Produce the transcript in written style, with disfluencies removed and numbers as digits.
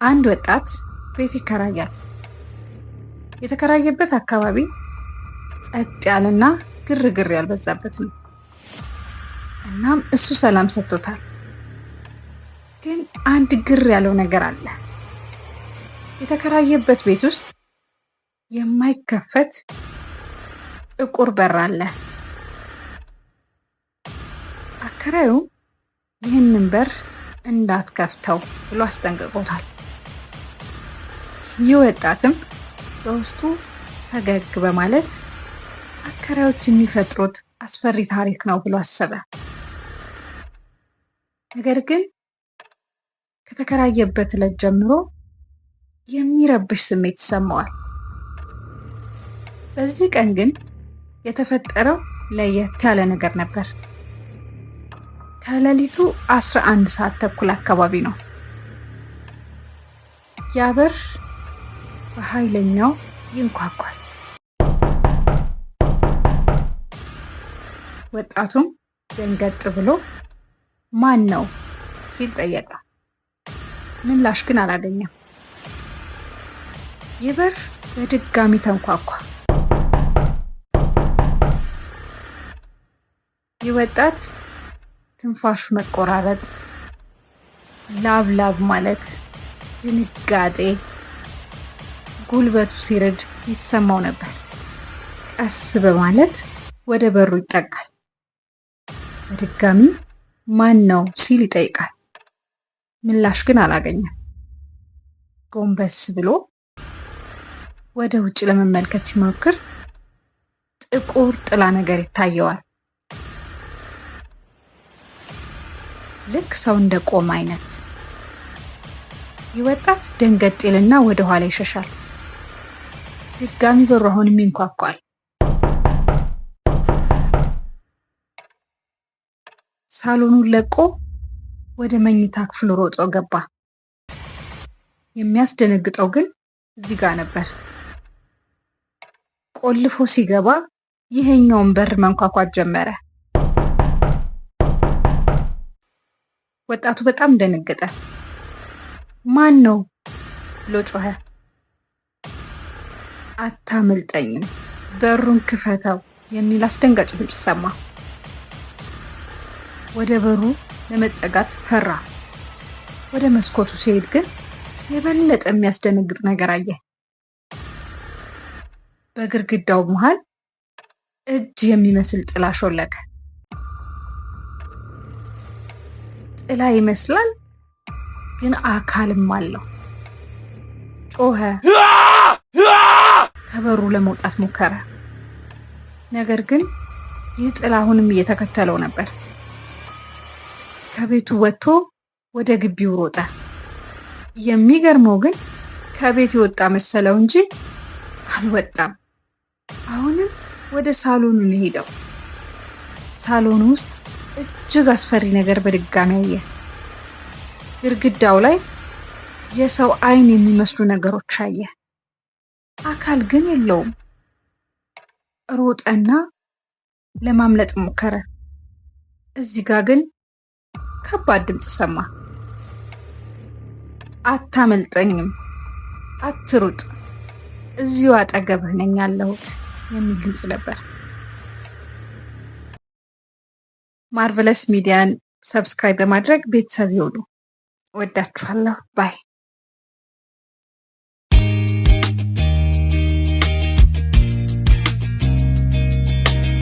አንድ ወጣት ቤት ይከራያል። የተከራየበት አካባቢ ጸጥ ያለና ግርግር ያልበዛበት ነው። እናም እሱ ሰላም ሰጥቶታል። ግን አንድ ግር ያለው ነገር አለ። የተከራየበት ቤት ውስጥ የማይከፈት ጥቁር በር አለ። አከራዩ ይህንን በር እንዳትከፍተው ብሎ አስጠንቅቆታል። ይህ ወጣትም በውስጡ ፈገግ በማለት አከራዮች የሚፈጥሩት አስፈሪ ታሪክ ነው ብሎ አሰበ። ነገር ግን ከተከራየበት ዕለት ጀምሮ የሚረብሽ ስሜት ይሰማዋል። በዚህ ቀን ግን የተፈጠረው ለየት ያለ ነገር ነበር። ከሌሊቱ 11 ሰዓት ተኩል አካባቢ ነው። ያ በር በኃይለኛው ይንኳኳል። ወጣቱም ደንገጥ ብሎ ማን ነው ሲል ጠየቀ። ምላሽ ግን አላገኘም። ይህ በር በድጋሚ ተንኳኳ። ይህ ወጣት ትንፋሹ መቆራረጥ፣ ላብ ማለት፣ ድንጋጤ፣ ጉልበቱ ሲርድ ይሰማው ነበር። ቀስ በማለት ወደ በሩ ይጠጋል። በድጋሚ ማን ነው ሲል ይጠይቃል። ምላሽ ግን አላገኘም። ጎንበስ ብሎ ወደ ውጭ ለመመልከት ሲሞክር ጥቁር ጥላ ነገር ይታየዋል። ልክ ሰው እንደቆመ አይነት። ይህ ወጣት ደንገጥ ይልና ወደ ኋላ ይሸሻል። ድጋሚ በሩ አሁንም ይንኳኳል። ሳሎኑን ለቆ ወደ መኝታ ክፍሉ ሮጦ ገባ። የሚያስደነግጠው ግን እዚህ ጋር ነበር። ቆልፎ ሲገባ ይሄኛውን በር መንኳኳት ጀመረ። ወጣቱ በጣም ደነገጠ። ማን ነው ብሎ ጮኸ። አታመልጠኝም፣ በሩን ክፈተው የሚል አስደንጋጭ ድምፅ ሰማ። ወደ በሩ ለመጠጋት ፈራ። ወደ መስኮቱ ሲሄድ ግን የበለጠ የሚያስደነግጥ ነገር አየ። በግድግዳው መሃል እጅ የሚመስል ጥላ ሾለከ። ጥላ ይመስላል፣ ግን አካልም አለው። ጮኸ። ከበሩ ለመውጣት ሞከረ። ነገር ግን ይህ ጥላ አሁንም እየተከተለው ነበር። ከቤቱ ወጥቶ ወደ ግቢው ሮጠ። የሚገርመው ግን ከቤት የወጣ መሰለው እንጂ አልወጣም። አሁንም ወደ ሳሎኑ ነው ሄደው። ሳሎኑ ውስጥ እጅግ አስፈሪ ነገር በድጋሚ አየ። ግድግዳው ላይ የሰው ዓይን የሚመስሉ ነገሮች አየ። አካል ግን የለውም። ሮጠና ለማምለጥ ሞከረ። እዚህ ጋር ግን ከባድ ድምፅ ሰማ። አታመልጠኝም፣ አትሩጥ፣ እዚሁ አጠገብህ ነኝ ያለሁት የሚል ድምፅ ነበር። ማርቨለስ ሚዲያን ሰብስክራይብ በማድረግ ቤተሰብ ይሁኑ። ወዳችኋለሁ። ባይ